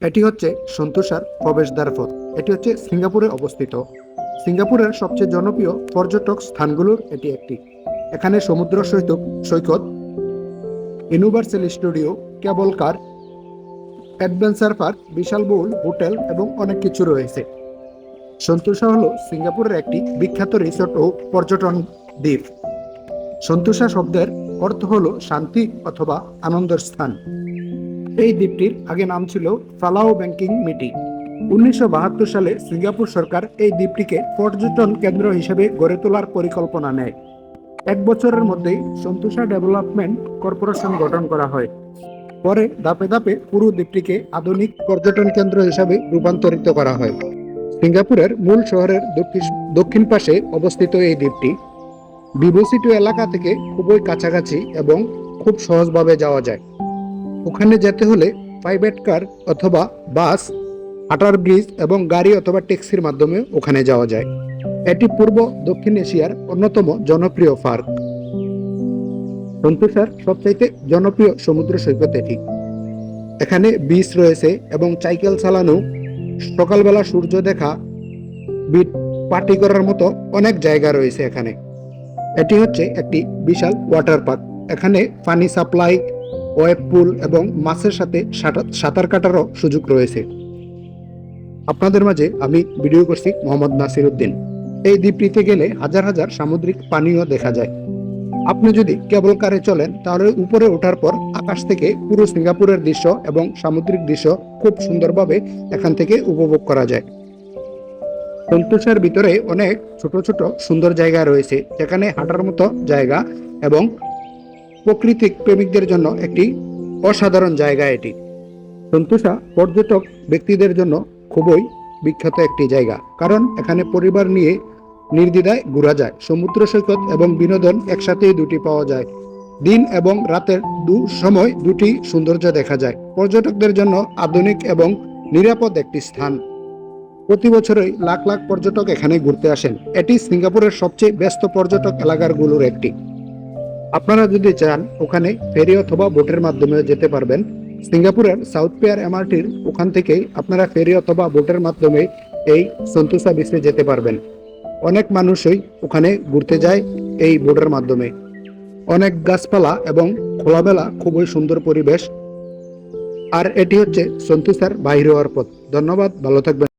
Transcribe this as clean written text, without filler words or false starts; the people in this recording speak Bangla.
এটি হচ্ছে সন্তোষার প্রবেশদ্বার পথ। এটি হচ্ছে সিঙ্গাপুরে অবস্থিত। সিঙ্গাপুরের সবচেয়ে জনপ্রিয় পর্যটক স্থানগুলোর এটি একটি। এখানে সমুদ্র সৈকত, ইউনিভার্সাল স্টুডিও, কেবল কার, অ্যাডভেঞ্চার পার্ক, বিশাল বহুল হোটেল এবং অনেক কিছু রয়েছে। সন্তোষা হলো সিঙ্গাপুরের একটি বিখ্যাত রিসোর্ট ও পর্যটন দ্বীপ। সন্তোষা শব্দের অর্থ হলো শান্তি অথবা আনন্দের স্থান। এই দ্বীপটির আগে নাম ছিল ফালাও ব্যাংকিং মিটি। 1972 সালে সিঙ্গাপুর সরকার এই দ্বীপটিকে পর্যটন কেন্দ্র হিসেবে গড়ে তোলার পরিকল্পনা নেয়। এক বছরের মধ্যেই সন্তোষা ডেভেলপমেন্ট কর্পোরেশন গঠন করা হয়। পরে ধাপে ধাপে পুরো দ্বীপটিকে আধুনিক পর্যটন কেন্দ্র হিসাবে রূপান্তরিত করা হয়। সিঙ্গাপুরের মূল শহরের দক্ষিণ পাশে অবস্থিত এই দ্বীপটি ভিভো এলাকা থেকে খুবই কাছাকাছি এবং খুব সহজভাবে যাওয়া যায়। ওখানে যেতে হলে প্রাইভেট কার অথবা বাস, হাঁটার ব্রিজ এবং গাড়ি অথবা ট্যাক্সির মাধ্যমে ওখানে যাওয়া যায়। এটি পূর্ব দক্ষিণ এশিয়ার অন্যতম জনপ্রিয় পার্ক। সন্তোষার সবচাইতে জনপ্রিয় সমুদ্র সৈকত এটি। এখানে বিচ রয়েছে এবং সাইকেল চালানো, সকালবেলা সূর্য দেখা, বিট পার্টি করার মতো অনেক জায়গা রয়েছে এখানে। এটি হচ্ছে একটি বিশাল ওয়াটার পার্ক। এখানে পানি সাপ্লাই, ওয়েব পুল এবং মাছের সাথে সাঁতার কাটারও সুযোগ রয়েছে। আপনাদের মাঝে আমি ভিডিও করছি মোহাম্মদ নাসির উদ্দিন। এই দ্বীপটিতে গেলে হাজার হাজার সামুদ্রিক প্রাণীও দেখা যায়। আপনি যদি কেবল কারে চলেন তাহলে উপরে ওঠার পর আকাশ থেকে পুরো সিঙ্গাপুরের দৃশ্য এবং সামুদ্রিক দৃশ্য খুব সুন্দরভাবে এখান থেকে উপভোগ করা যায়। সন্তোষার ভিতরে অনেক ছোট ছোট সুন্দর জায়গা রয়েছে, যেখানে হাঁটার মতো জায়গা এবং প্রকৃতিক প্রেমিকদের জন্য একটি অসাধারণ জায়গা এটি। সন্তোষা পর্যটক ব্যক্তিদের জন্য খুবই বিখ্যাত একটি জায়গা, কারণ এখানে পরিবার নিয়ে নির্দ্বিধায় ঘোরা যায়। সমুদ্র সৈকত এবং বিনোদন একসাথেই দুটি পাওয়া যায়। দিন এবং রাতের সময় দুটি সৌন্দর্য দেখা যায়। পর্যটকদের জন্য আধুনিক এবং নিরাপদ একটি স্থান। প্রতি বছরই লাখ লাখ পর্যটক এখানে ঘুরতে আসেন। এটি সিঙ্গাপুরের সবচেয়ে ব্যস্ত পর্যটক এলাকাগুলোর একটি। আপনারা যদি চান ওখানে ফেরি অথবা বোটের মাধ্যমে যেতে পারবেন। সিঙ্গাপুরের সাউথ পিয়ার এমআরটির ওখান থেকেই আপনারা ফেরি অথবা বোটের মাধ্যমে এই সন্তোষা বিচে যেতে পারবেন। অনেক মানুষই ওখানে ঘুরতে যায় এই বোটের মাধ্যমে। অনেক গাছপালা এবং খোলামেলা, খুবই সুন্দর পরিবেশ। আর এটি হচ্ছে সন্তোষার বাইরে হওয়ার পথ। ধন্যবাদ, ভালো থাকবেন।